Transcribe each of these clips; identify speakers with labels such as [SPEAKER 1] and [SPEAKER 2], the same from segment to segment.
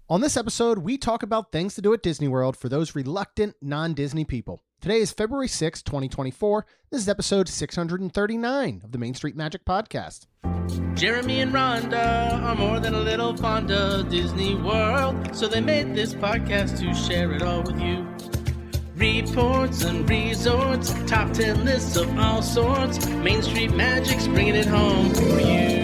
[SPEAKER 1] On this episode, we talk about things to do at Disney World for those reluctant non-Disney people. Today is February 6, 2024. This is episode 639 of the Main Street Magic Podcast.
[SPEAKER 2] Jeremy and Rhonda are more than a little fond of Disney World, so they made this podcast to share it all with you. Reports and resorts, top 10 lists of all sorts. Main Street Magic's bringing it home for you.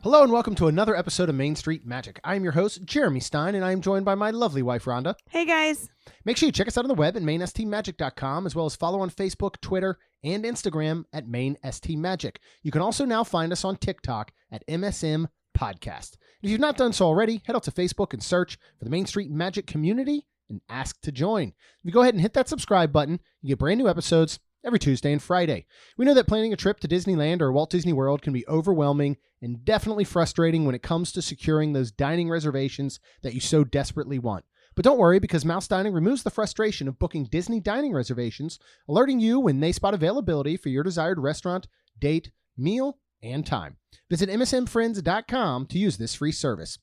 [SPEAKER 1] Hello and welcome to another episode of Main Street Magic. I am your host, Jeremy Stein, and I am joined by my lovely wife, Rhonda.
[SPEAKER 3] Hey, guys.
[SPEAKER 1] Make sure you check us out on the web at mainstmagic.com, as well as follow on Facebook, Twitter, and Instagram at mainstmagic. You can also now find us on TikTok at MSM Podcast. If you've not done so already, head out to Facebook and search for the Main Street Magic community and ask to join. If you go ahead and hit that subscribe button, you get brand new episodes every Tuesday and Friday. We know that planning a trip to Disneyland or Walt Disney World can be overwhelming and definitely frustrating when it comes to securing those dining reservations that you so desperately want. But don't worry, because Mouse Dining removes the frustration of booking Disney dining reservations, alerting you when they spot availability for your desired restaurant, date, meal, and time. Visit msmfriends.com to use this free service.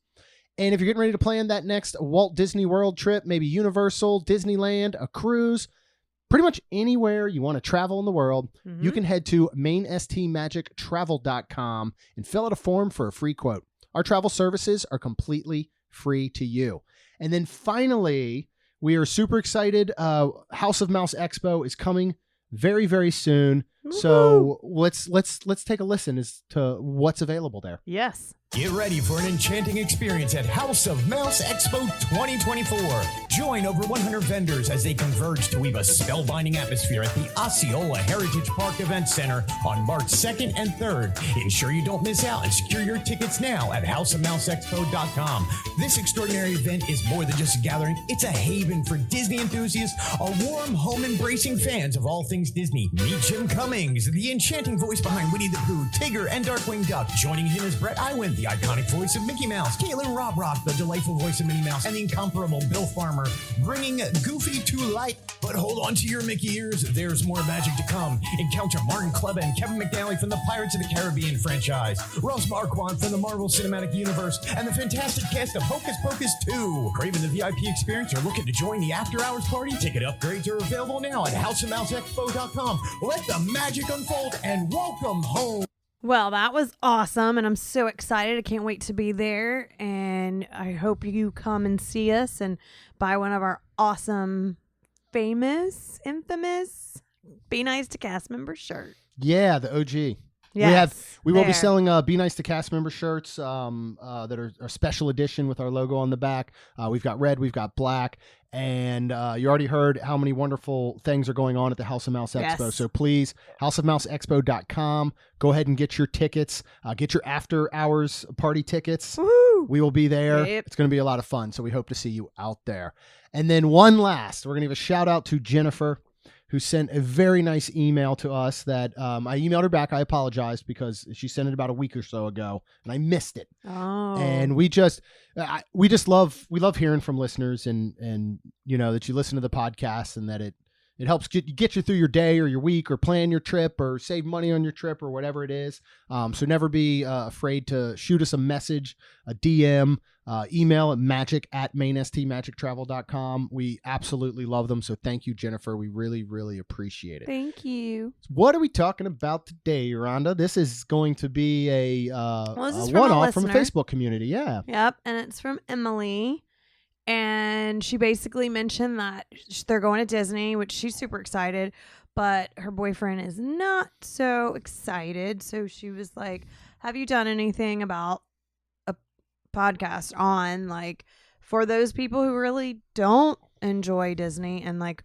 [SPEAKER 1] And if you're getting ready to plan that next Walt Disney World trip, maybe Universal, Disneyland, a cruise, pretty much anywhere you want to travel in the world, you can head to mainstmagictravel.com and fill out a form for a free quote. Our travel services are completely free to you. And then finally, we are super excited. House of Mouse Expo is coming very, very soon.
[SPEAKER 3] Woo-hoo.
[SPEAKER 1] So let's take a listen as to what's available there.
[SPEAKER 3] Yes.
[SPEAKER 4] Get ready for an enchanting experience at House of Mouse Expo 2024. Join over 100 vendors as they converge to weave a spellbinding atmosphere at the Osceola Heritage Park Event Center on March 2nd and 3rd. Ensure you don't miss out and secure your tickets now at houseofmouseexpo.com. This extraordinary event is more than just a gathering. It's a haven for Disney enthusiasts, a warm home-embracing fans of all things Disney. Meet Jim Cummings, the enchanting voice behind Winnie the Pooh, Tigger, and Darkwing Duck. Joining him is Brett Iwin, the iconic voice of Mickey Mouse, Caitlin Robrock, the delightful voice of Minnie Mouse, and the incomparable Bill Farmer, bringing Goofy to life. But hold on to your Mickey ears, there's more magic to come. Encounter Martin Kleba and Kevin McNally from the Pirates of the Caribbean franchise, Ross Marquand from the Marvel Cinematic Universe, and the fantastic cast of Hocus Pocus 2. Craving the VIP experience or looking to join the after-hours party? Ticket upgrades are available now at houseofmouseexpo.com. Let the magic unfold and welcome home.
[SPEAKER 3] Well, that was awesome, and I'm so excited. I can't wait to be there, and I hope you come and see us and buy one of our awesome, infamous Be Nice to Cast Member shirt.
[SPEAKER 1] Yeah, the OG.
[SPEAKER 3] Yes,
[SPEAKER 1] we will be selling Be Nice to Cast Member shirts that are special edition with our logo on the back. We've got red, we've got black, and you already heard how many wonderful things are going on at the House of Mouse Expo.
[SPEAKER 3] Yes.
[SPEAKER 1] So please, houseofmouseexpo.com. Go ahead and get your tickets. Get your after hours party tickets.
[SPEAKER 3] Woo!
[SPEAKER 1] We will be there.
[SPEAKER 3] Yep.
[SPEAKER 1] It's going to be a lot of fun. So we hope to see you out there. And then we're going to give a shout out to Jennifer, who sent a very nice email to us that I emailed her back. I apologized because she sent it about a week or so ago and I missed it.
[SPEAKER 3] Oh.
[SPEAKER 1] And we love hearing from listeners and you know, that you listen to the podcast and that it helps get you through your day or your week or plan your trip or save money on your trip or whatever it is. So never be afraid to shoot us a message, a DM, email at magic@mainstmagictravel.com. We absolutely love them. So thank you, Jennifer. We really, really appreciate it.
[SPEAKER 3] Thank you.
[SPEAKER 1] What are we talking about today, Rhonda? This is going to be a
[SPEAKER 3] this is from a
[SPEAKER 1] one-off from a
[SPEAKER 3] listener.
[SPEAKER 1] Facebook community. Yeah.
[SPEAKER 3] Yep, and it's from Emily. And she basically mentioned that they're going to Disney, which she's super excited, but her boyfriend is not so excited. So she was like, have you done anything about a podcast on, like, for those people who really don't enjoy Disney, and like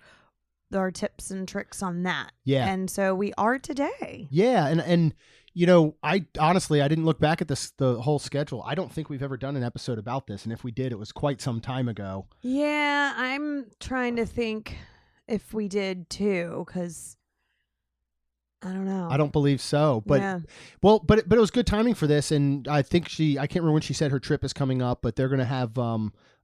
[SPEAKER 3] there are tips and tricks on that?
[SPEAKER 1] Yeah.
[SPEAKER 3] And so we are today.
[SPEAKER 1] Yeah. And you know, I honestly didn't look back at the whole schedule. I don't think we've ever done an episode about this. And if we did, it was quite some time ago.
[SPEAKER 3] Yeah, I'm trying to think if we did too, because I don't know.
[SPEAKER 1] I don't believe so, but
[SPEAKER 3] yeah.
[SPEAKER 1] but it was good timing for this. And I think I can't remember when she said her trip is coming up, but they're going to have,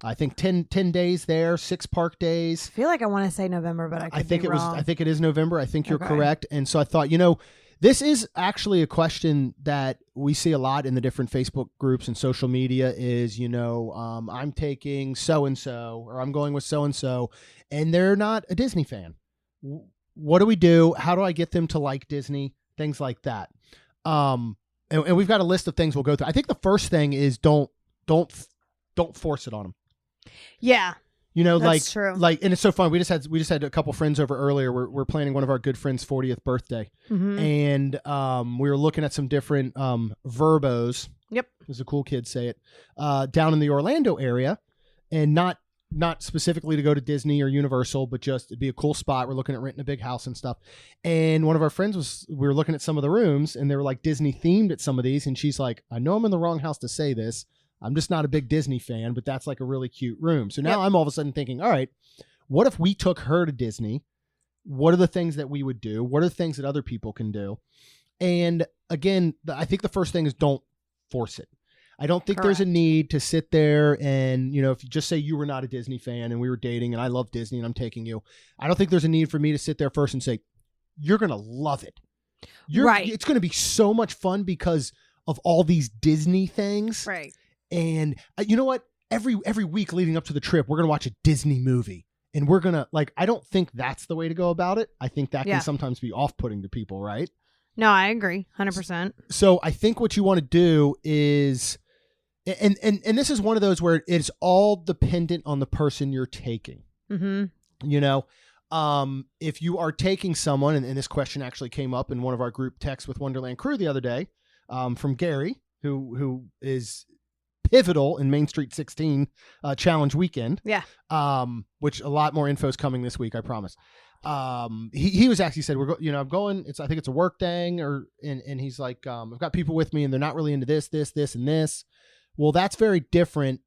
[SPEAKER 1] I think 10 days there, 6 park days.
[SPEAKER 3] I feel like I want to say November, but I think
[SPEAKER 1] it
[SPEAKER 3] wrong.
[SPEAKER 1] I think it is November. I think you're
[SPEAKER 3] Okay.
[SPEAKER 1] correct. And so I thought, you know, This is actually a question that we see a lot in the different Facebook groups and social media is, I'm taking so-and-so or I'm going with so-and-so and they're not a Disney fan. What do we do? How do I get them to like Disney? Things like that. And we've got a list of things we'll go through. I think the first thing is don't force it on them.
[SPEAKER 3] Yeah. That's true.
[SPEAKER 1] And it's so fun. We just had a couple friends over earlier. We're planning one of our good friends' 40th birthday, and we were looking at some different verbos.
[SPEAKER 3] Yep,
[SPEAKER 1] as the cool kids say it, down in the Orlando area, and not specifically to go to Disney or Universal, but just it'd be a cool spot. We're looking at renting a big house and stuff. And one of our friends we were looking at some of the rooms, and they were like Disney themed at some of these, and she's like, "I know I'm in the wrong house to say this. I'm just not a big Disney fan, but that's like a really cute room." So now I'm all of a sudden thinking, all right, what if we took her to Disney? What are the things that we would do? What are the things that other people can do? And again, I think the first thing is don't force it. I don't think there's a need to sit there and, if you just say you were not a Disney fan and we were dating and I love Disney and I'm taking you, I don't think there's a need for me to sit there first and say, you're going to love it. Right. It's going to be so much fun because of all these Disney things.
[SPEAKER 3] Right.
[SPEAKER 1] And you know what? Every week leading up to the trip, we're going to watch a Disney movie. And we're going to, I don't think that's the way to go about it. I think that can sometimes be off-putting to people, right?
[SPEAKER 3] No, I agree. 100%.
[SPEAKER 1] So I think what you want to do is, and this is one of those where it's all dependent on the person you're taking. Mm-hmm. If you are taking someone, and this question actually came up in one of our group texts with Wonderland Crew the other day, from Gary, who is pivotal in Main Street 16 challenge weekend.
[SPEAKER 3] Yeah.
[SPEAKER 1] Which a lot more info is coming this week, I promise. He was actually said, I'm going, I think it's a work thing and he's like, I've got people with me and they're not really into this, and this. Well, that's very different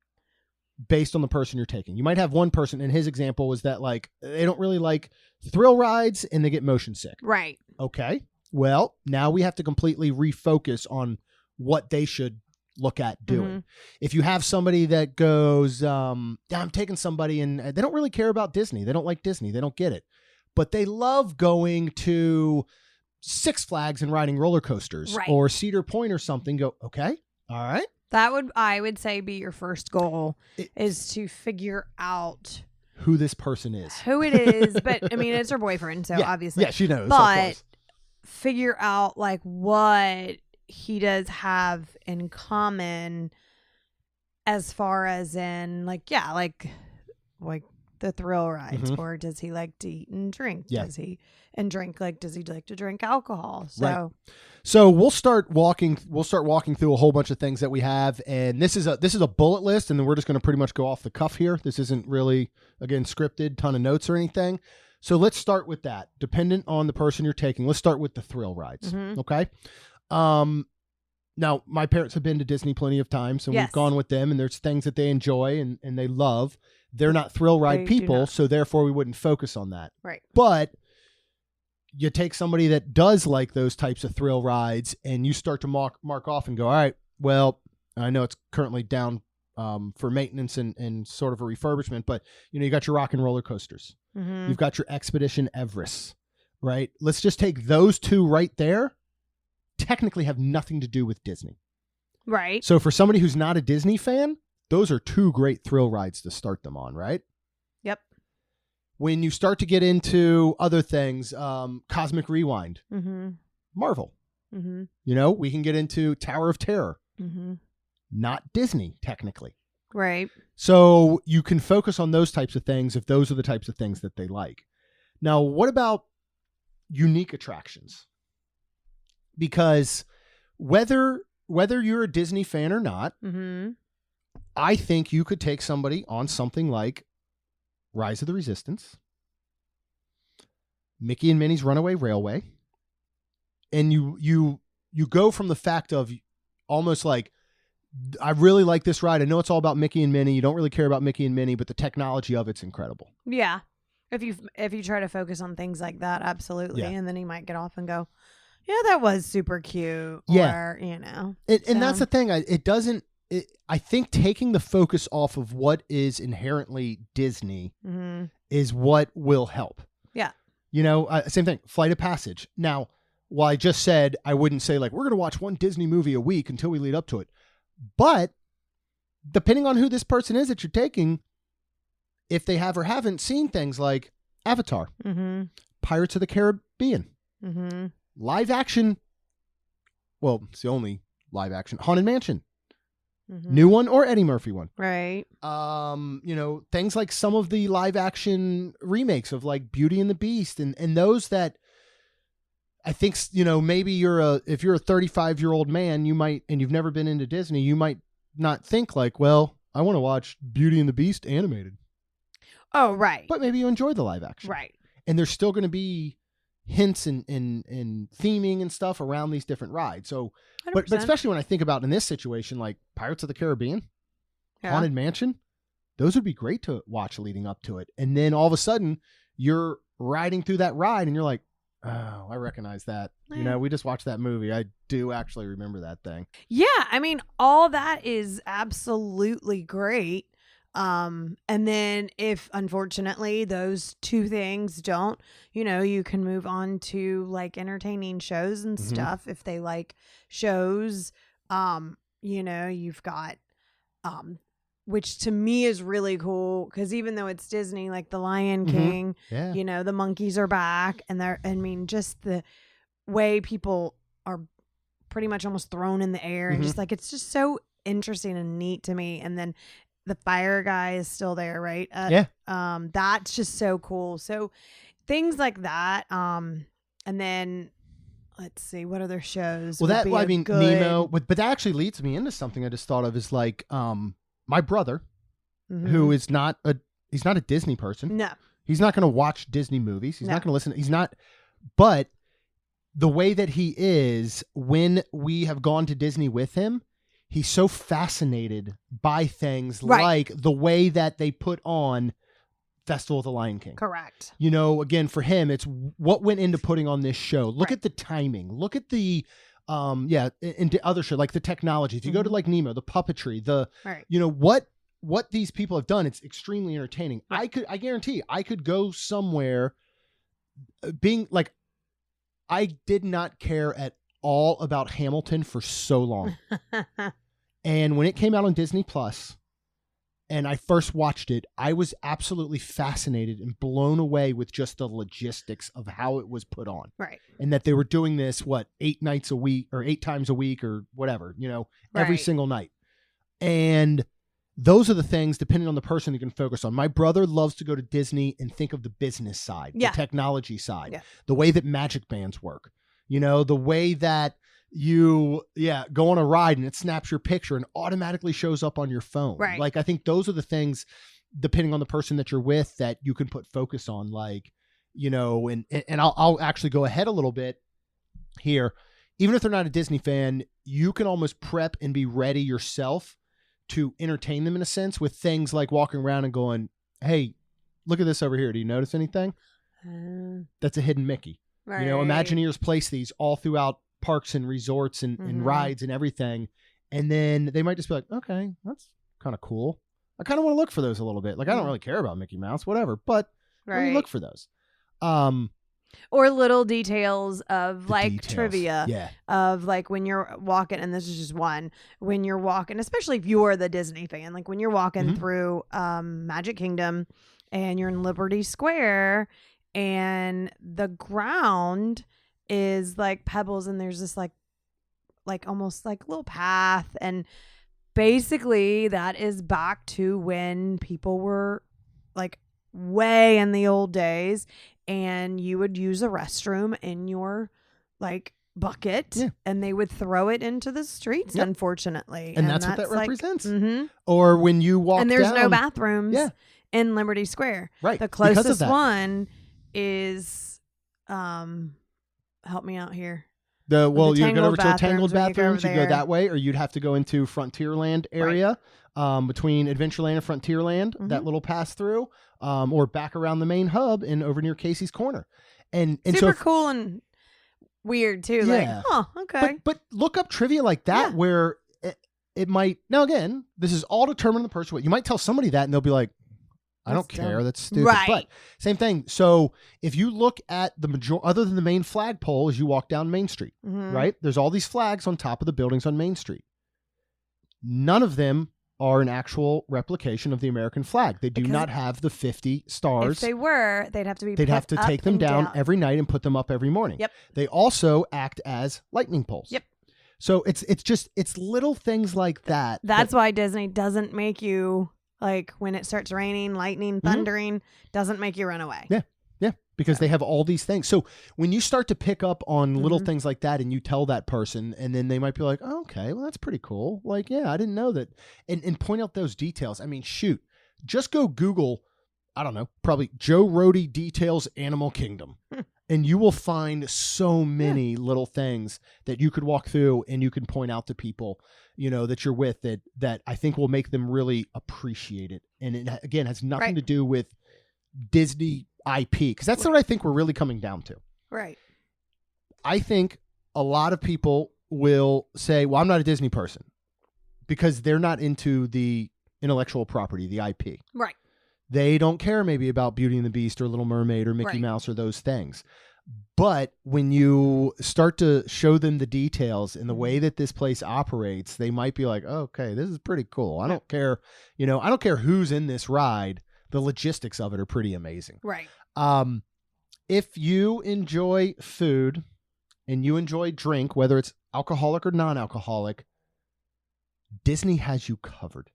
[SPEAKER 1] based on the person you're taking. You might have one person, and his example was that they don't really like thrill rides and they get motion sick.
[SPEAKER 3] Right.
[SPEAKER 1] Okay. Well, now we have to completely refocus on what they should look at doing. Mm-hmm. If you have somebody that goes, I'm taking somebody and they don't really care about Disney. They don't like Disney. They don't get it, but they love going to Six Flags and riding roller coasters or Cedar Point or something. Go, okay. All right.
[SPEAKER 3] That would, I would say, be your first goal is to figure out
[SPEAKER 1] who this person is,
[SPEAKER 3] who it is. But I mean, it's her boyfriend. So obviously,
[SPEAKER 1] she knows,
[SPEAKER 3] but figure out what he does have in common as far as in like the thrill rides, or does he like to eat and drink? Does he does he like to drink alcohol?
[SPEAKER 1] So we'll start walking through a whole bunch of things that we have, and this is a bullet list, and then we're just going to pretty much go off the cuff here. This isn't really, again, scripted, ton of notes or anything. So let's start with that. Dependent on the person you're taking, let's start with the thrill rides. Mm-hmm. Okay. Now my parents have been to Disney plenty of times, so we've gone with them, and there's things that they enjoy and they love. They're not thrill ride people, so therefore we wouldn't focus on that.
[SPEAKER 3] Right.
[SPEAKER 1] But you take somebody that does like those types of thrill rides and you start to mark off and go, all right, well, I know it's currently down for maintenance and sort of a refurbishment, but you got your rock and roller coasters. Mm-hmm. You've got your Expedition Everest, right? Let's just take those two right there. Technically have nothing to do with Disney.
[SPEAKER 3] Right.
[SPEAKER 1] So for somebody who's not a Disney fan, those are two great thrill rides to start them on, right?
[SPEAKER 3] Yep.
[SPEAKER 1] When you start to get into other things, Cosmic Rewind, Marvel, we can get into Tower of Terror, not Disney technically.
[SPEAKER 3] Right.
[SPEAKER 1] So you can focus on those types of things if those are the types of things that they like. Now, what about unique attractions? Because whether you're a Disney fan or not, I think you could take somebody on something like Rise of the Resistance, Mickey and Minnie's Runaway Railway, and you go from the fact of almost like, I really like this ride. I know it's all about Mickey and Minnie. You don't really care about Mickey and Minnie, but the technology of it's incredible.
[SPEAKER 3] Yeah. If you try to focus on things like that, absolutely. Yeah. And then he might get off and go, yeah, that was super cute.
[SPEAKER 1] Yeah.
[SPEAKER 3] Or,
[SPEAKER 1] And that's the thing. I think taking the focus off of what is inherently Disney is what will help.
[SPEAKER 3] Yeah.
[SPEAKER 1] Same thing. Flight of Passage. Now, Well, I just said I wouldn't say like, we're going to watch one Disney movie a week until we lead up to it. But depending on who this person is that you're taking, if they have or haven't seen things like Avatar, Pirates of the Caribbean, live action. Well, it's the only live action Haunted Mansion, new one or Eddie Murphy one.
[SPEAKER 3] Right.
[SPEAKER 1] You know, things like some of the live action remakes of like Beauty and the Beast and those that I think, you know, maybe if you're a 35-year-old man, you might, and you've never been into Disney, you might not think like, well, I want to watch Beauty and the Beast animated.
[SPEAKER 3] Oh, right.
[SPEAKER 1] But maybe you enjoy the live action.
[SPEAKER 3] Right.
[SPEAKER 1] And there's still going to be hints and theming and stuff around these different rides. So, but especially when I think about in this situation, like Pirates of the Caribbean, Haunted Mansion, those would be great to watch leading up to it. And then all of a sudden you're riding through that ride and you're like, oh, I recognize that. You know, we just watched that movie. I do actually remember that thing.
[SPEAKER 3] Yeah. I mean, all that is absolutely great. And then if unfortunately those two things don't, you know, you can move on to like entertaining shows and stuff. If they like shows, you know, you've got, which to me is really cool because even though it's Disney, like The Lion King, you know, the monkeys are back and just the way people are pretty much almost thrown in the air and just like, it's just so interesting and neat to me. And then the fire guy is still there, right? That's just so cool. So things like that. And then let's see, what other shows?
[SPEAKER 1] Well, Nemo, but that actually leads me into something I just thought of is like, my brother, who is he's not a Disney person.
[SPEAKER 3] No.
[SPEAKER 1] He's not going to watch Disney movies. He's not going to listen. But the way that he is, when we have gone to Disney with him, he's so fascinated by things like the way that they put on Festival of the Lion King.
[SPEAKER 3] Correct.
[SPEAKER 1] You know, again, for him, it's what went into putting on this show. Look at the timing. Look at the into other shows like the technology. If you go to like Nemo, the puppetry, you know what these people have done, it's extremely entertaining. I guarantee I could go somewhere being like, I did not care at all about Hamilton for so long. And when it came out on Disney Plus and I first watched it, I was absolutely fascinated and blown away with just the logistics of how it was put on.
[SPEAKER 3] Right.
[SPEAKER 1] And that they were doing this, 8 nights a week or 8 times a week or whatever, you know, every single night. And those are the things, depending on the person, you can focus on. My brother loves to go to Disney and think of the business side, the technology side, the way that magic bands work, you know, the way that you go on a ride and it snaps your picture and automatically shows up on your phone. Right. Like, I think those are the things, depending on the person that you're with, that you can put focus on, like, you know, and I'll actually go ahead a little bit here. Even if they're not a Disney fan, you can almost prep and be ready yourself to entertain them in a sense with things like walking around and going, hey, look at this over here. Do you notice anything? That's a hidden Mickey. Right. You know, Imagineers place these all throughout parks and resorts and rides and everything. And then they might just be like, okay, that's kind of cool. I kind of want to look for those a little bit. Like, I don't really care about Mickey Mouse, whatever, but let me look for those.
[SPEAKER 3] Or little details of trivia of like when you're walking, and this is just one, when you're walking, especially if you're the Disney fan, like when you're walking through Magic Kingdom and you're in Liberty Square and the ground is like pebbles and there's this like almost like little path, and basically that is back to when people were like way in the old days and you would use a restroom in your like bucket and they would throw it into the streets, unfortunately.
[SPEAKER 1] And that's what that represents. Or when you walk
[SPEAKER 3] and there's
[SPEAKER 1] down,
[SPEAKER 3] no bathrooms in Liberty Square.
[SPEAKER 1] Right.
[SPEAKER 3] The closest one is help me out here.
[SPEAKER 1] You go over to the Tangled bathrooms, you go that way, or you'd have to go into Frontierland area, between Adventureland and Frontierland, that little pass through, or back around the main hub and over near Casey's Corner. And
[SPEAKER 3] super cool and weird too.
[SPEAKER 1] Yeah.
[SPEAKER 3] Like, okay.
[SPEAKER 1] But look up trivia like that where it might, now again, this is all determined on the person. You might tell somebody that and they'll be like, I don't care.
[SPEAKER 3] dumb.
[SPEAKER 1] That's stupid.
[SPEAKER 3] Right.
[SPEAKER 1] But same thing. So if you look at the other than the main flagpole as you walk down Main Street,
[SPEAKER 3] Mhm.
[SPEAKER 1] right? There's all these flags on top of the buildings on Main Street. None of them are an actual replication of the American flag. They do
[SPEAKER 3] Because
[SPEAKER 1] not have the 50 stars.
[SPEAKER 3] If they were, they'd have to be.
[SPEAKER 1] They'd
[SPEAKER 3] put
[SPEAKER 1] have to
[SPEAKER 3] up
[SPEAKER 1] take them
[SPEAKER 3] and
[SPEAKER 1] down every night and put them up every morning.
[SPEAKER 3] Yep.
[SPEAKER 1] They also act as lightning poles.
[SPEAKER 3] Yep.
[SPEAKER 1] So it's little things like that.
[SPEAKER 3] That's why Disney doesn't make you, like, when it starts raining, lightning, thundering, doesn't make you run away.
[SPEAKER 1] Yeah. Yeah. Because they have all these things. So when you start to pick up on little things like that and you tell that person, and then they might be like, oh, okay, well, that's pretty cool. Like, yeah, I didn't know that. And point out those details. I mean, shoot, just go Google, I don't know, probably Joe Rohde details Animal Kingdom. And you will find so many little things that you could walk through and you can point out to people, that you're with that I think will make them really appreciate it. And it, again, has nothing to do with Disney IP, because that's what I think we're really coming down to.
[SPEAKER 3] Right.
[SPEAKER 1] I think a lot of people will say, well, I'm not a Disney person, because they're not into the intellectual property, the IP.
[SPEAKER 3] Right.
[SPEAKER 1] They don't care maybe about Beauty and the Beast or Little Mermaid or Mickey Mouse or those things. But when you start to show them the details and the way that this place operates, they might be like, oh, okay, this is pretty cool. I don't care. I don't care who's in this ride. The logistics of it are pretty amazing.
[SPEAKER 3] Right.
[SPEAKER 1] If you enjoy food and you enjoy drink, whether it's alcoholic or non-alcoholic, Disney has you covered.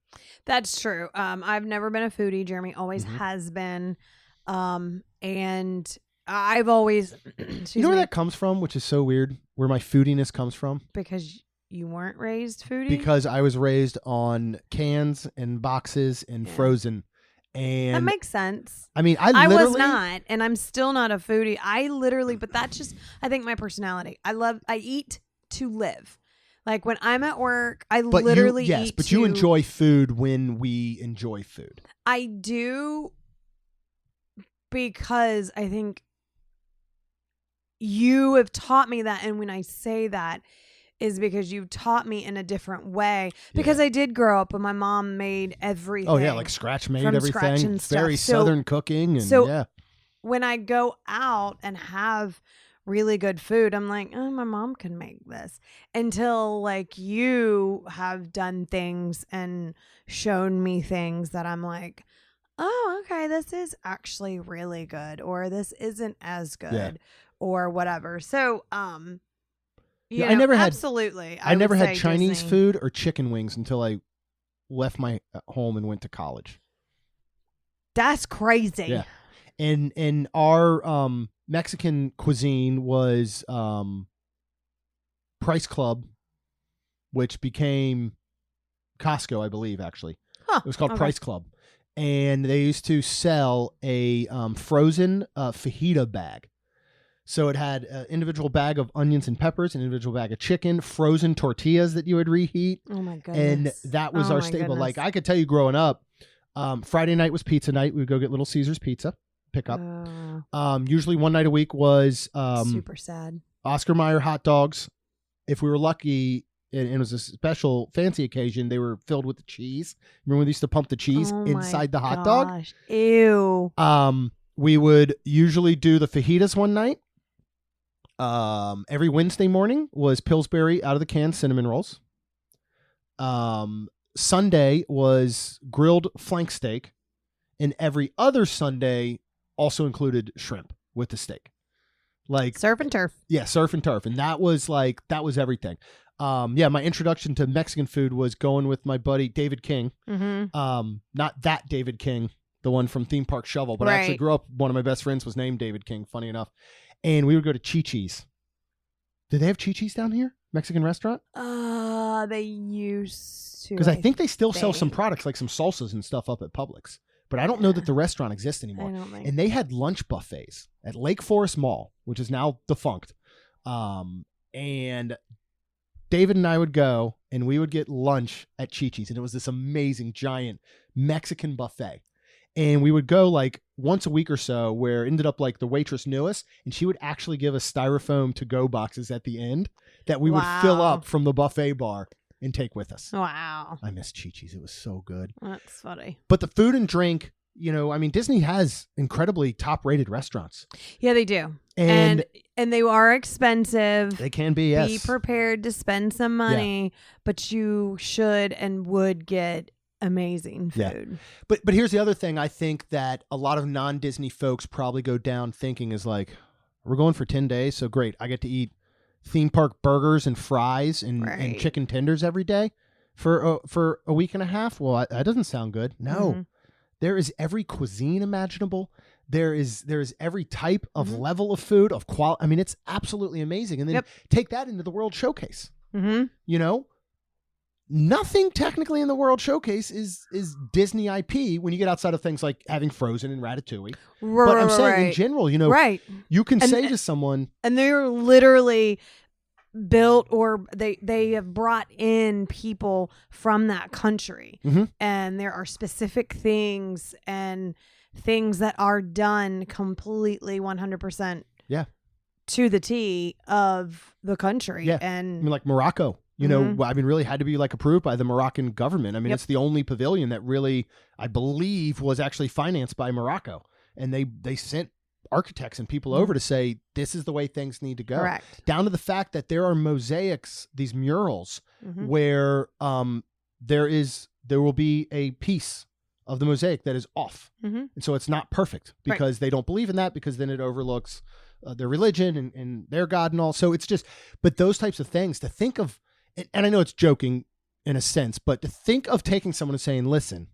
[SPEAKER 3] That's true. I've never been a foodie. Jeremy always has been. And I've always,
[SPEAKER 1] you know where that comes from, which is so weird, where my foodiness comes from?
[SPEAKER 3] Because you weren't raised foodie?
[SPEAKER 1] Because I was raised on cans and boxes and frozen. And
[SPEAKER 3] that makes sense.
[SPEAKER 1] I mean,
[SPEAKER 3] I was not, and I'm still not a foodie. But that's just, I think, my personality. I eat to live. Like, when I'm at work, I literally eat. Yes,
[SPEAKER 1] but you enjoy food when we enjoy food.
[SPEAKER 3] I do, because I think you have taught me that, and when I say that is because you taught me in a different way. Because I did grow up when my mom made everything.
[SPEAKER 1] Oh yeah, like scratch made
[SPEAKER 3] from
[SPEAKER 1] everything.
[SPEAKER 3] Scratch and
[SPEAKER 1] Very
[SPEAKER 3] stuff.
[SPEAKER 1] Southern cooking, and
[SPEAKER 3] so when I go out and have really good food, I'm like, oh, my mom can make this. Until, like, you have done things and shown me things that I'm like, oh, okay, this is actually really good, or this isn't as good, or whatever. So, I never had
[SPEAKER 1] Chinese
[SPEAKER 3] Disney.
[SPEAKER 1] food or chicken wings until I left my home and went to college.
[SPEAKER 3] That's crazy.
[SPEAKER 1] Yeah. And our Mexican cuisine was Price Club, which became Costco, I believe, actually.
[SPEAKER 3] Huh,
[SPEAKER 1] it was called Price Club. And they used to sell a frozen fajita bag. So it had an individual bag of onions and peppers, an individual bag of chicken, frozen tortillas that you would reheat.
[SPEAKER 3] Oh, my goodness.
[SPEAKER 1] And that was our staple. Like, I could tell you growing up, Friday night was pizza night. We would go get Little Caesars pizza, pick up. Usually one night a week was
[SPEAKER 3] super sad.
[SPEAKER 1] Oscar Mayer hot dogs. If we were lucky, and it was a special fancy occasion, they were filled with the cheese. Remember when they used to pump the cheese inside the hot dog?
[SPEAKER 3] Ew.
[SPEAKER 1] We would usually do the fajitas one night. Every Wednesday morning was Pillsbury out of the can cinnamon rolls. Sunday was grilled flank steak, and every other Sunday also included shrimp with the steak. Like
[SPEAKER 3] surf and turf.
[SPEAKER 1] Yeah, surf and turf. And that was everything. My introduction to Mexican food was going with my buddy David King.
[SPEAKER 3] Mm-hmm.
[SPEAKER 1] Not that David King, the one from Theme Park Shovel, but I actually grew up, one of my best friends was named David King, funny enough. And we would go to Chi-Chi's. Do they have Chi-Chi's down here? Mexican restaurant?
[SPEAKER 3] They used to.
[SPEAKER 1] Because I think they still sell some products, like some salsas and stuff up at Publix. But I don't know that the restaurant exists anymore.
[SPEAKER 3] I don't think.
[SPEAKER 1] And they had lunch buffets at Lake Forest Mall, which is now defunct. And David and I would go, and we would get lunch at Chi-Chi's. And it was this amazing, giant Mexican buffet. And we would go like once a week or so, where it ended up like the waitress knew us, and she would actually give us styrofoam to-go boxes at the end that we would fill up from the buffet bar and take with us.
[SPEAKER 3] Wow.
[SPEAKER 1] I miss Chi-Chi's. It was so good.
[SPEAKER 3] That's funny.
[SPEAKER 1] But the food and drink You know, I mean, Disney has incredibly top-rated restaurants.
[SPEAKER 3] Yeah, they do.
[SPEAKER 1] And
[SPEAKER 3] they are expensive.
[SPEAKER 1] they can be, yes.
[SPEAKER 3] Be prepared to spend some money, but you should and would get amazing food.
[SPEAKER 1] But here's the other thing I think that a lot of non-Disney folks probably go down thinking is like, we're going for 10 days, so great. I get to eat theme park burgers and fries and chicken tenders every day for a week and a half. Well, that doesn't sound good. No. There is every cuisine imaginable. There is every type of level of food, of quality. I mean, it's absolutely amazing. And then take that into the World Showcase. You know, nothing technically in the World Showcase is Disney IP when you get outside of things like having Frozen and Ratatouille. But I'm saying in general, you know, you can say to someone,
[SPEAKER 3] and they're literally built, or they have brought in people from that country, and there are specific things and things that are done completely 100% to the T of the country. And
[SPEAKER 1] I mean, like Morocco, you know, I mean, really had to be like approved by the Moroccan government. I mean, it's the only pavilion that really, I believe, was actually financed by Morocco, and they sent architects and people over to say, this is the way things need to go.
[SPEAKER 3] Correct.
[SPEAKER 1] Down to the fact that there are mosaics, these murals, where there will be a piece of the mosaic that is off. And so it's not perfect because they don't believe in that, because then it overlooks their religion and their God and all. So it's just, but those types of things to think of, and I know it's joking in a sense, but to think of taking someone and saying, listen,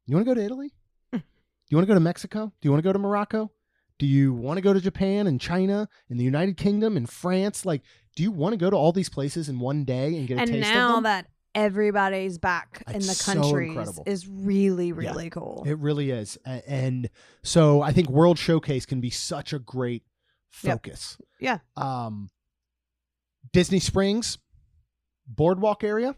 [SPEAKER 1] you want to go to Italy? Do you want to go to Mexico? Do you want to go to Morocco? Do you want to go to Japan and China and the United Kingdom and France? Like, do you want to go to all these places in one day and get a taste of them?
[SPEAKER 3] And now that everybody's back in the countries is really, really cool.
[SPEAKER 1] It really is. And so I think World Showcase can be such a great focus. Disney Springs, boardwalk area.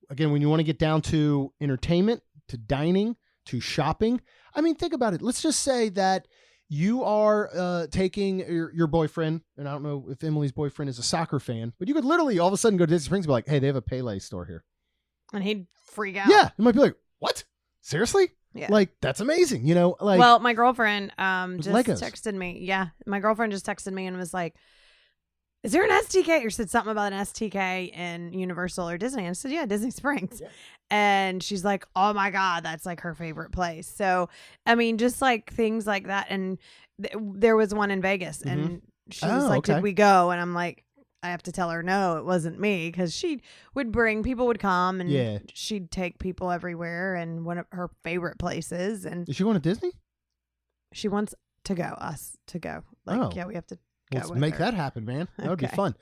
[SPEAKER 1] Again, when you want to get down to entertainment, to dining, to shopping. I mean, think about it. Let's just say that you are taking your boyfriend, and I don't know if Emily's boyfriend is a soccer fan, but you could literally all of a sudden go to Disney Springs and be like, hey, they have a Pele store here.
[SPEAKER 3] And he'd freak out.
[SPEAKER 1] Yeah. He might be like, what? Seriously?
[SPEAKER 3] Yeah.
[SPEAKER 1] Like, that's amazing. You know, like.
[SPEAKER 3] Well, my girlfriend just
[SPEAKER 1] Legos.
[SPEAKER 3] texted me. Yeah. My girlfriend just texted me and was like, is there an STK? Or said something about an STK in Universal or Disney. And I said, yeah, Disney Springs. Yeah. And she's like, oh my God, that's like her favorite place. So, I mean, just like things like that. And there was one in Vegas, and she was like, did we go? And I'm like, I have to tell her, no, it wasn't me. Because she would people would come, and she'd take people everywhere, and one of her favorite places. And
[SPEAKER 1] is she going to Disney?
[SPEAKER 3] She wants us to go. Like, yeah, we have to go.
[SPEAKER 1] Let's make that happen, man. That would be fun.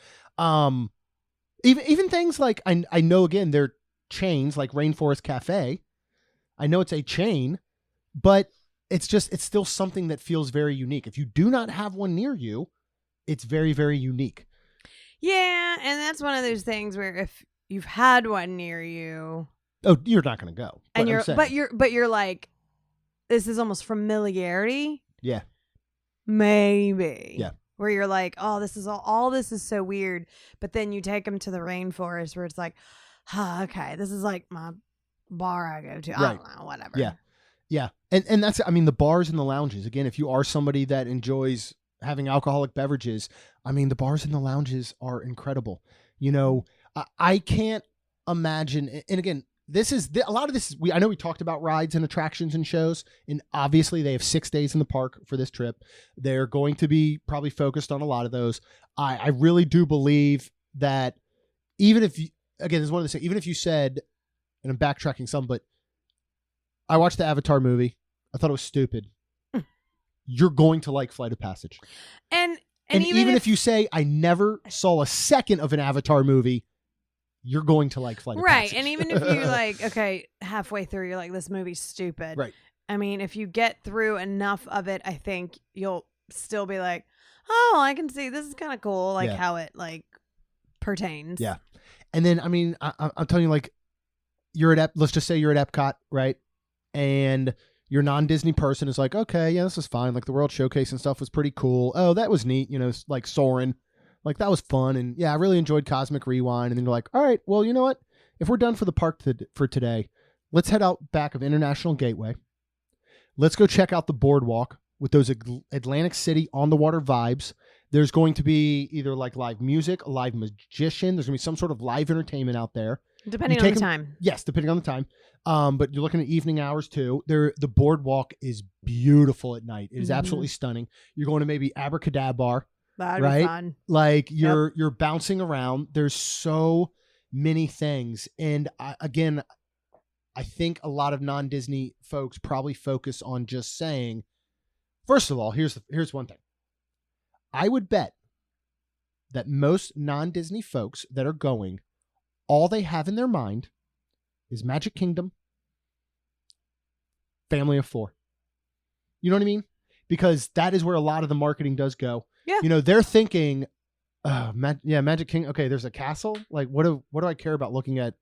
[SPEAKER 1] Even things like, I know, again, they're chains like Rainforest Cafe. I know it's a chain, but it's still something that feels very unique. If you do not have one near you, it's very, very unique.
[SPEAKER 3] Yeah, and that's one of those things where if you've had one near you,
[SPEAKER 1] you're not going to go.
[SPEAKER 3] And you're like, this is almost familiarity.
[SPEAKER 1] Yeah.
[SPEAKER 3] Maybe.
[SPEAKER 1] Yeah.
[SPEAKER 3] Where you're like, oh, this is all this is so weird. But then you take them to the rainforest where it's like, okay, this is like my bar I go to. I don't know, whatever.
[SPEAKER 1] Yeah. Yeah. And that's, I mean, the bars and the lounges, again, if you are somebody that enjoys having alcoholic beverages, I mean, the bars and the lounges are incredible. You know, I can't imagine. And again, a lot of this is, I know we talked about rides and attractions and shows, and obviously they have 6 days in the park for this trip. They're going to be probably focused on a lot of those. I really do believe that even if you, again, this is one of the things, even if you said, and I'm backtracking some, but I watched the Avatar movie. I thought it was stupid. You're going to like Flight of Passage. And even if you say, I never saw a second of an Avatar movie, you're going to like Flight of Passage.
[SPEAKER 3] Right. And even if you're like, okay, halfway through, you're like, this movie's stupid.
[SPEAKER 1] Right.
[SPEAKER 3] I mean, if you get through enough of it, I think you'll still be like, oh, I can see this is kind of cool. Like how it like pertains.
[SPEAKER 1] Yeah. And then, I mean, I'm telling you, like, let's just say you're at Epcot, right? And your non-Disney person is like, okay, yeah, this is fine. Like, the World Showcase and stuff was pretty cool. Oh, that was neat. You know, like Soarin'. Like, that was fun. And yeah, I really enjoyed Cosmic Rewind. And then you're like, all right, well, you know what? If we're done for the park for today, let's head out back of International Gateway. let's go check out the boardwalk with those Atlantic City on the water vibes. There's going to be either like live music, a live magician. There's going to be some sort of live entertainment out there.
[SPEAKER 3] Depending on the time.
[SPEAKER 1] Yes, depending on the time. But you're looking at evening hours too. The boardwalk is beautiful at night. It is absolutely stunning. You're going to maybe Abracadabra.
[SPEAKER 3] That'd
[SPEAKER 1] right?
[SPEAKER 3] be fun.
[SPEAKER 1] Like you're bouncing around. There's so many things. And I think a lot of non-Disney folks probably focus on just saying, first of all, here's one thing. I would bet that most non-Disney folks that are going, all they have in their mind is Magic Kingdom, Family of Four. You know what I mean? Because that is where a lot of the marketing does go.
[SPEAKER 3] Yeah.
[SPEAKER 1] You know, they're thinking, Magic Kingdom. Okay, there's a castle. Like, what do I care about looking at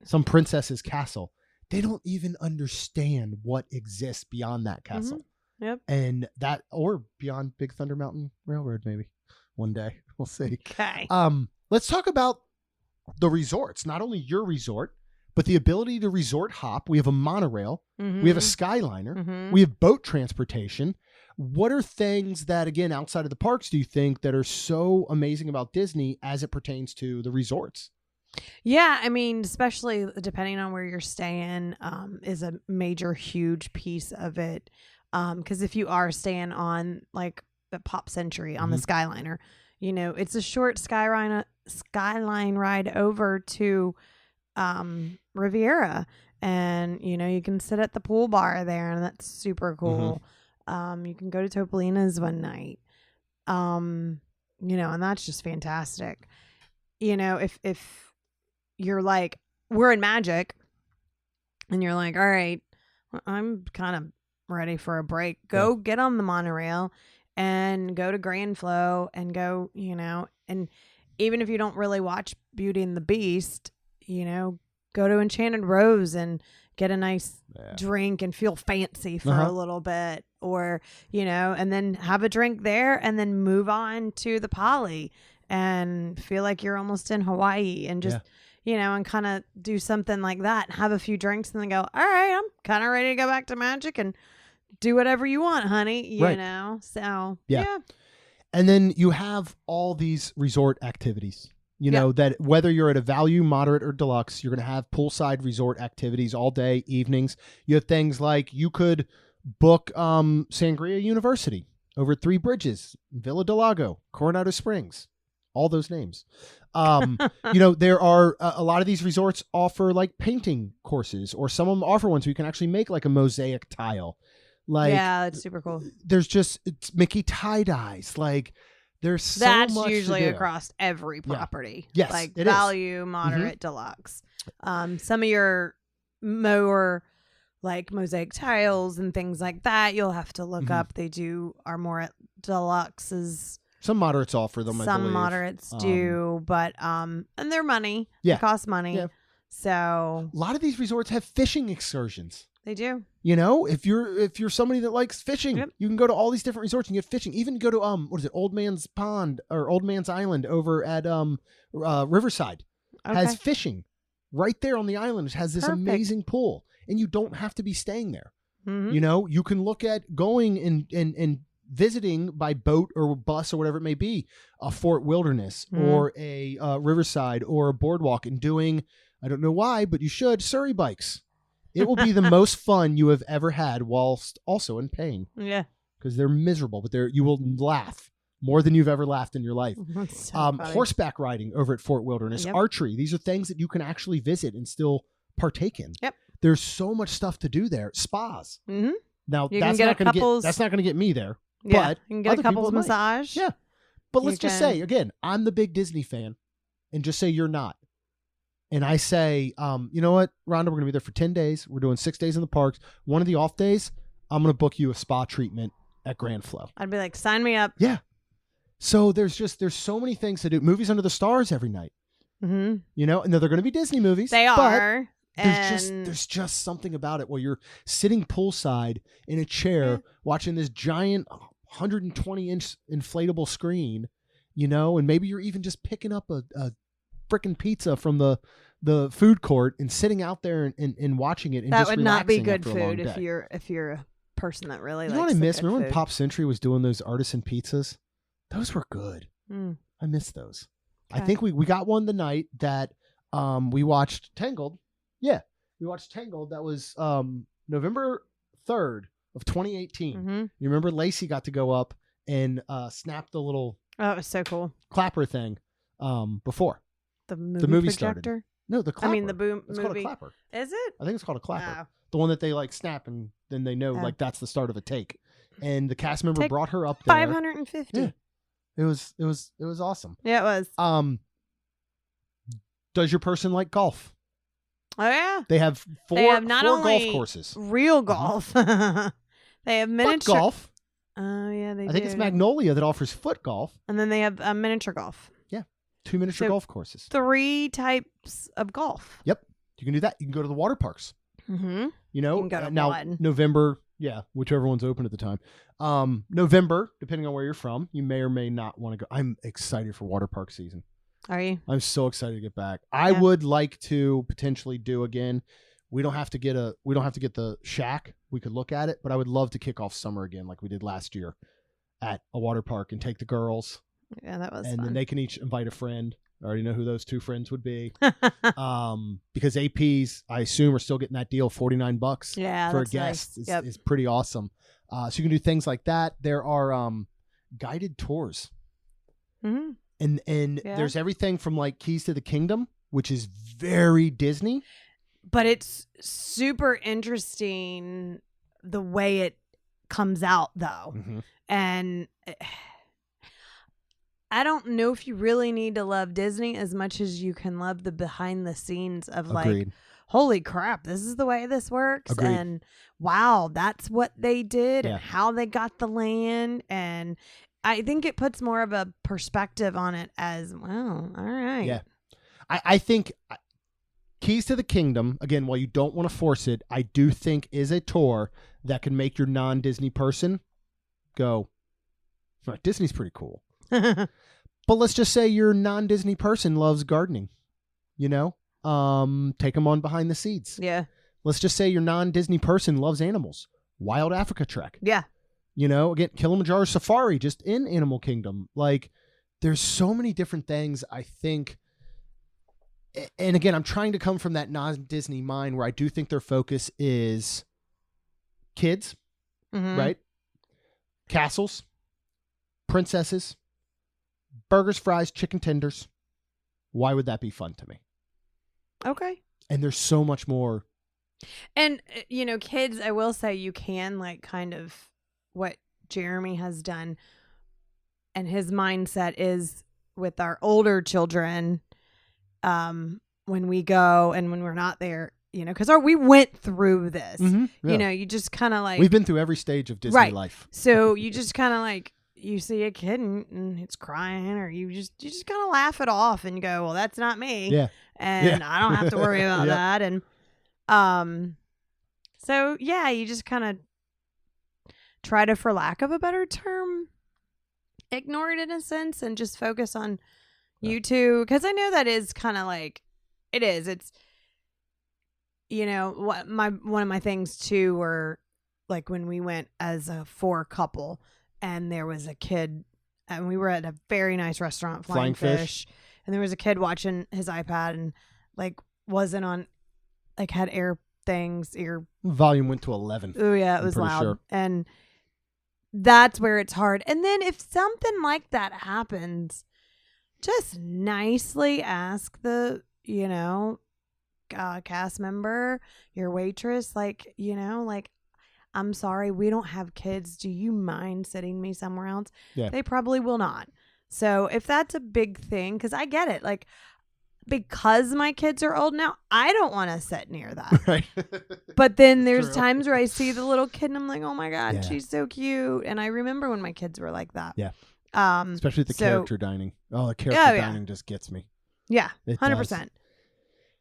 [SPEAKER 1] some princess's castle? They don't even understand what exists beyond that castle.
[SPEAKER 3] Yep.
[SPEAKER 1] And that, or beyond Big Thunder Mountain Railroad, maybe one day. We'll see.
[SPEAKER 3] Okay.
[SPEAKER 1] Let's talk about the resorts. Not only your resort, but the ability to resort hop. We have a monorail. We have a Skyliner. We have boat transportation. What are things that, again, outside of the parks, do you think that are so amazing about Disney as it pertains to the resorts?
[SPEAKER 3] Yeah, I mean, especially depending on where you're staying, is a major, huge piece of it. Because if you are staying on like the Pop Century on the Skyliner, you know, it's a short skyline ride over to Riviera, and you know, you can sit at the pool bar there, and that's super cool. You can go to Topolino's one night, you know, and that's just fantastic. You know, if you're like, we're in Magic, and you're like, all right, I'm kind of ready for a break, go get on the monorail and go to Grand Flow and go, you know, and even if you don't really watch Beauty and the Beast, you know, go to Enchanted Rose and get a nice drink and feel fancy for a little bit, or, you know, and then have a drink there and then move on to the Poly and feel like you're almost in Hawaii and just, you know, and kind of do something like that and have a few drinks and then go, all right, I'm kind of ready to go back to Magic and do whatever you want, honey, you know? So, yeah.
[SPEAKER 1] And then you have all these resort activities, you know, that whether you're at a value, moderate, or deluxe, you're going to have poolside resort activities all day, evenings. You have things like you could book Sangria University over at Three Bridges, Villa del Lago, Coronado Springs, all those names. You know, there are a lot of these resorts offer like painting courses, or some of them offer ones where you can actually make like a mosaic tile. Like, yeah,
[SPEAKER 3] it's super cool.
[SPEAKER 1] There's just, it's Mickey tie-dyes. Like, there's so much
[SPEAKER 3] that's usually
[SPEAKER 1] to do.
[SPEAKER 3] Across every property.
[SPEAKER 1] Yes,
[SPEAKER 3] like
[SPEAKER 1] it
[SPEAKER 3] value,
[SPEAKER 1] is.
[SPEAKER 3] moderate, deluxe. Some of your more like mosaic tiles and things like that, you'll have to look up. They are more at deluxes.
[SPEAKER 1] Some moderates offer them.
[SPEAKER 3] Some moderates do, but and they're money. Yeah, it costs money. Yeah. So
[SPEAKER 1] a lot of these resorts have fishing excursions.
[SPEAKER 3] They do.
[SPEAKER 1] You know, if you're somebody that likes fishing, you can go to all these different resorts and get fishing. Even go to what is it, Old Man's Pond or Old Man's Island over at Riverside has fishing right there on the island. It has this amazing pool, and you don't have to be staying there. You know, you can look at going and visiting by boat or bus or whatever it may be, a Fort Wilderness or a Riverside or a boardwalk, and doing, I don't know why, but you should, Surrey bikes. It will be the most fun you have ever had whilst also in pain. Yeah. Because they're miserable, but you will laugh more than you've ever laughed in your life. So horseback riding over at Fort Wilderness, archery. These are things that you can actually visit and still partake in. Yep. There's so much stuff to do there. Spas. Now, that's not going to get me there.
[SPEAKER 3] Yeah,
[SPEAKER 1] but
[SPEAKER 3] you can get a couple's massage.
[SPEAKER 1] Yeah. But let's just say, again, I'm the big Disney fan, and just say you're not. And I say, you know what, Rhonda, we're going to be there for 10 days. We're doing 6 days in the parks. One of the off days, I'm going to book you a spa treatment at Grand Flow.
[SPEAKER 3] I'd be like, sign me up.
[SPEAKER 1] Yeah. So there's so many things to do. Movies under the stars every night. You know, and they're going to be Disney movies.
[SPEAKER 3] They are.
[SPEAKER 1] There's just something about it where you're sitting poolside in a chair watching this giant 120-inch inflatable screen, you know, and maybe you're even just picking up a freaking pizza from the food court and sitting out there and watching it. And
[SPEAKER 3] that
[SPEAKER 1] just
[SPEAKER 3] would not be good
[SPEAKER 1] food
[SPEAKER 3] if you're a person that really
[SPEAKER 1] You
[SPEAKER 3] likes
[SPEAKER 1] know what I
[SPEAKER 3] the
[SPEAKER 1] miss?
[SPEAKER 3] good
[SPEAKER 1] Remember when
[SPEAKER 3] food.
[SPEAKER 1] Pop Century was doing those artisan pizzas? Those were good. I miss those. I
[SPEAKER 3] Okay.
[SPEAKER 1] think we got one the night that we watched Tangled. Yeah, we watched Tangled. That was November 3rd of 2018.
[SPEAKER 3] Mm-hmm.
[SPEAKER 1] You remember Lacey got to go up and snap the little
[SPEAKER 3] Oh, it was so cool.
[SPEAKER 1] clapper thing before
[SPEAKER 3] The movie
[SPEAKER 1] started.
[SPEAKER 3] projector.
[SPEAKER 1] No, the clapper.
[SPEAKER 3] I mean, the boom
[SPEAKER 1] It's called a
[SPEAKER 3] movie.
[SPEAKER 1] clapper.
[SPEAKER 3] Is it?
[SPEAKER 1] I think it's called a clapper.
[SPEAKER 3] Oh.
[SPEAKER 1] The one that they like snap and then they know
[SPEAKER 3] Oh.
[SPEAKER 1] like that's the start of a take. And the cast member
[SPEAKER 3] Take
[SPEAKER 1] brought her up there.
[SPEAKER 3] 550.
[SPEAKER 1] Yeah. It was awesome.
[SPEAKER 3] Yeah, it was.
[SPEAKER 1] Does your person like golf?
[SPEAKER 3] Oh yeah.
[SPEAKER 1] They have four
[SPEAKER 3] not
[SPEAKER 1] golf
[SPEAKER 3] only
[SPEAKER 1] courses.
[SPEAKER 3] Real golf. They have miniature
[SPEAKER 1] Foot golf.
[SPEAKER 3] Oh yeah, they do.
[SPEAKER 1] I think it's Magnolia that offers foot golf.
[SPEAKER 3] And then they have miniature golf.
[SPEAKER 1] 2 miniature
[SPEAKER 3] So-
[SPEAKER 1] golf courses.
[SPEAKER 3] 3 types of golf.
[SPEAKER 1] Yep. You can do that. You can go to the water parks.
[SPEAKER 3] Mm-hmm.
[SPEAKER 1] You know,
[SPEAKER 3] You can go to
[SPEAKER 1] now
[SPEAKER 3] one.
[SPEAKER 1] November, whichever one's open at the time. November, depending on where you're from, you may or may not want to go. I'm excited for water park season.
[SPEAKER 3] Are you?
[SPEAKER 1] I'm so excited to get back. I
[SPEAKER 3] Yeah.
[SPEAKER 1] would like to potentially do again. We don't have to get the shack. We could look at it, but I would love to kick off summer again like we did last year at a water park and take the girls,
[SPEAKER 3] Yeah, that was
[SPEAKER 1] and
[SPEAKER 3] fun.
[SPEAKER 1] then they can each invite a friend. I already know who those 2 friends would be. Because APs, I assume, are still getting that deal, $49
[SPEAKER 3] yeah,
[SPEAKER 1] for a
[SPEAKER 3] that's
[SPEAKER 1] guest
[SPEAKER 3] nice. Yep.
[SPEAKER 1] is pretty awesome. So you can do things like that. There are guided tours.
[SPEAKER 3] Mhm.
[SPEAKER 1] And
[SPEAKER 3] Yeah.
[SPEAKER 1] there's everything from like Keys to the Kingdom, which is very Disney.
[SPEAKER 3] But it's super interesting the way it comes out, though. And I don't know if you really need to love Disney as much as you can love the behind the scenes of like,
[SPEAKER 1] Agreed.
[SPEAKER 3] holy crap, this is the way this works.
[SPEAKER 1] Agreed.
[SPEAKER 3] And wow, that's what they did
[SPEAKER 1] Yeah.
[SPEAKER 3] and how they got the land. And I think it puts more of a perspective on it as, well, all right.
[SPEAKER 1] Yeah. I think Keys to the Kingdom, again, while you don't want to force it, I do think is a tour that can make your non-Disney person go, "Oh, Disney's pretty cool." But let's just say your non-Disney person loves gardening, you know? Take them on behind the scenes.
[SPEAKER 3] Yeah.
[SPEAKER 1] Let's just say your non-Disney person loves animals. Wild Africa Trek.
[SPEAKER 3] Yeah.
[SPEAKER 1] You know, again, Kilimanjaro Safari just in Animal Kingdom. Like, there's so many different things, I think. And again, I'm trying to come from that non-Disney mind where I do think their focus is kids,
[SPEAKER 3] Mhm.
[SPEAKER 1] right? Castles, princesses, burgers, fries, chicken tenders. Why would that be fun to me?
[SPEAKER 3] Okay.
[SPEAKER 1] And there's so much more.
[SPEAKER 3] And, kids, I will say you can like kind of what Jeremy has done and his mindset is with our older children when we go and when we're not there, because we went through this,
[SPEAKER 1] Yeah.
[SPEAKER 3] you just kind of like,
[SPEAKER 1] We've been through every stage of Disney
[SPEAKER 3] Right.
[SPEAKER 1] life.
[SPEAKER 3] so you just kind of like, you see a kid and it's crying or you just kind of laugh it off and go, well, that's not me.
[SPEAKER 1] Yeah.
[SPEAKER 3] And I don't have to worry about
[SPEAKER 1] Yep.
[SPEAKER 3] that. And so yeah, you just kind of try to, for lack of a better term, ignore it in a sense and just focus on you two, because I know that is kind of like it is. It's what one of my things too were like when we went as a 4 couple and there was a kid and we were at a very nice restaurant, Flying Fish, and there was a kid watching his iPad and like wasn't on, like had ear
[SPEAKER 1] Volume went to 11.
[SPEAKER 3] oh yeah, it
[SPEAKER 1] I'm
[SPEAKER 3] was
[SPEAKER 1] pretty
[SPEAKER 3] loud.
[SPEAKER 1] sure.
[SPEAKER 3] And that's where it's hard. And then if something like that happens, just nicely ask the cast member, your waitress, like I'm sorry, we don't have kids, do you mind sitting me somewhere else?
[SPEAKER 1] Yeah.
[SPEAKER 3] They probably will not. So if that's a big thing, because I get it, like because my kids are old now, I don't want to sit near that.
[SPEAKER 1] Right.
[SPEAKER 3] But then there's
[SPEAKER 1] True.
[SPEAKER 3] times where I see the little kid and I'm like, oh my God,
[SPEAKER 1] Yeah.
[SPEAKER 3] she's so cute. And I remember when my kids were like that.
[SPEAKER 1] Yeah.
[SPEAKER 3] Um,
[SPEAKER 1] Especially the
[SPEAKER 3] so-
[SPEAKER 1] character dining. Oh, the character
[SPEAKER 3] Oh, yeah.
[SPEAKER 1] dining just gets me.
[SPEAKER 3] Yeah,
[SPEAKER 1] It
[SPEAKER 3] 100%.
[SPEAKER 1] does.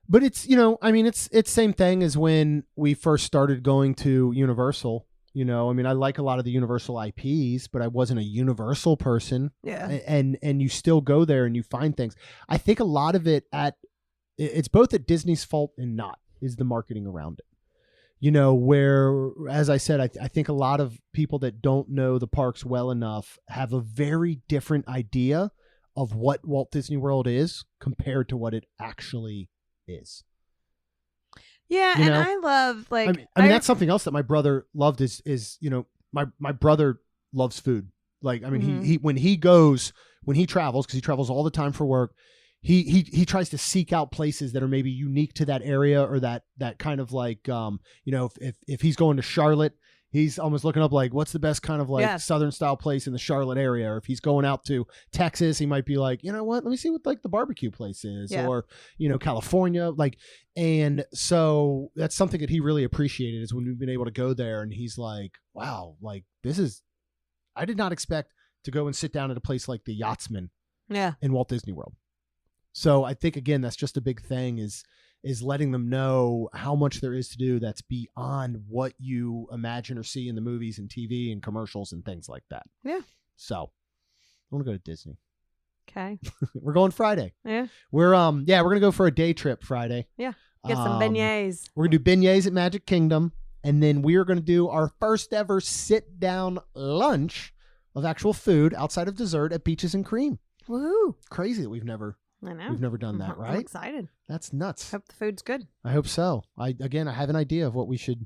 [SPEAKER 1] But it's, it's same thing as when we first started going to Universal. I like a lot of the Universal IPs, but I wasn't a Universal person.
[SPEAKER 3] Yeah.
[SPEAKER 1] And you still go there and you find things. I think a lot of it's both at Disney's fault and not, is the marketing around it. where, as I said, I think a lot of people that don't know the parks well enough have a very different idea of what Walt Disney World is compared to what it actually is.
[SPEAKER 3] Yeah, and I love
[SPEAKER 1] I mean that's something else that my brother loved is my brother loves food. Like, I mean, he when he travels, because he travels all the time for work, he tries to seek out places that are maybe unique to that area, or that kind of like, if he's going to Charlotte, he's almost looking up like, what's the best kind of like Southern style place in the Charlotte area? Or if he's going out to Texas, he might be like, you know what, let me see what like the barbecue place is, or, California. Like, and so that's something that he really appreciated, is when we've been able to go there and he's like, wow, like I did not expect to go and sit down at a place like the Yachtsman in Walt Disney World. So I think, again, that's just a big thing, is letting them know how much there is to do that's beyond what you imagine or see in the movies and TV and commercials and things like that.
[SPEAKER 3] Yeah.
[SPEAKER 1] So I want to go to Disney.
[SPEAKER 3] Okay.
[SPEAKER 1] We're going Friday.
[SPEAKER 3] Yeah.
[SPEAKER 1] We're going to go for a day trip Friday.
[SPEAKER 3] Yeah. Get some beignets.
[SPEAKER 1] We're going to do beignets at Magic Kingdom. And then we're going to do our first ever sit down lunch of actual food outside of dessert at Beaches and Cream.
[SPEAKER 3] Woohoo.
[SPEAKER 1] Crazy that we've never done that, right?
[SPEAKER 3] I'm excited.
[SPEAKER 1] That's nuts.
[SPEAKER 3] Hope the food's good.
[SPEAKER 1] I hope so. I have an idea of what we should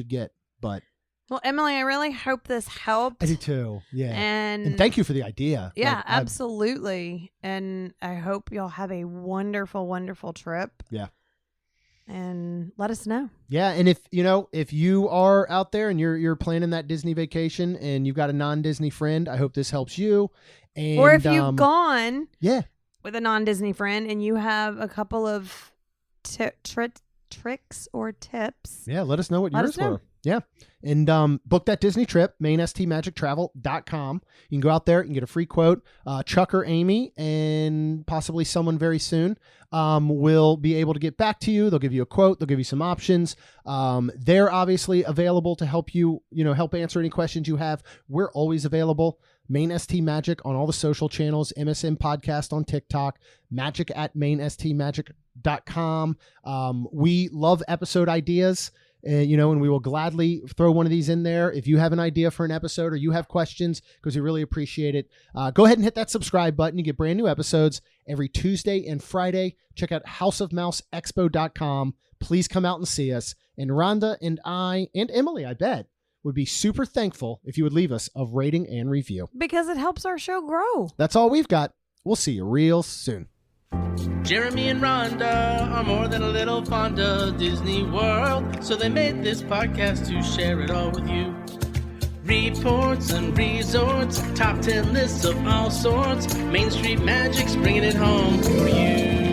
[SPEAKER 1] get, but
[SPEAKER 3] well, Emily, I really hope this helped.
[SPEAKER 1] I do too. Yeah.
[SPEAKER 3] And
[SPEAKER 1] thank you for the idea.
[SPEAKER 3] Yeah, absolutely. And I hope y'all have a wonderful, wonderful trip.
[SPEAKER 1] Yeah.
[SPEAKER 3] And let us know.
[SPEAKER 1] Yeah, and if you are out there and you're planning that Disney vacation and you've got a non-Disney friend, I hope this helps you. And,
[SPEAKER 3] or if you've gone
[SPEAKER 1] with
[SPEAKER 3] a non-Disney friend and you have a couple of tricks or tips.
[SPEAKER 1] Yeah, let us know what yours were. Yeah. And book that Disney trip, mainstmagictravel.com. You can go out there and get a free quote. Chuck or Amy, and possibly someone very soon, will be able to get back to you. They'll give you a quote. They'll give you some options. They're obviously available to help you, help answer any questions you have. We're always available. Main ST Magic on all the social channels, MSM Podcast on TikTok, magic@mainstmagic.com. We love episode ideas. And we will gladly throw one of these in there. If you have an idea for an episode or you have questions, because we really appreciate it, go ahead and hit that subscribe button. You get brand new episodes every Tuesday and Friday. Check out houseofmouseexpo.com. Please come out and see us. And Rhonda and I and Emily, I bet, would be super thankful if you would leave us a rating and review,
[SPEAKER 3] because it helps our show grow.
[SPEAKER 1] That's all we've got. We'll see you real soon.
[SPEAKER 2] Jeremy and Rhonda are more than a little fond of Disney World, so they made this podcast to share it all with you. Reports and resorts, top 10 lists of all sorts, Main Street Magic's bringing it home for you.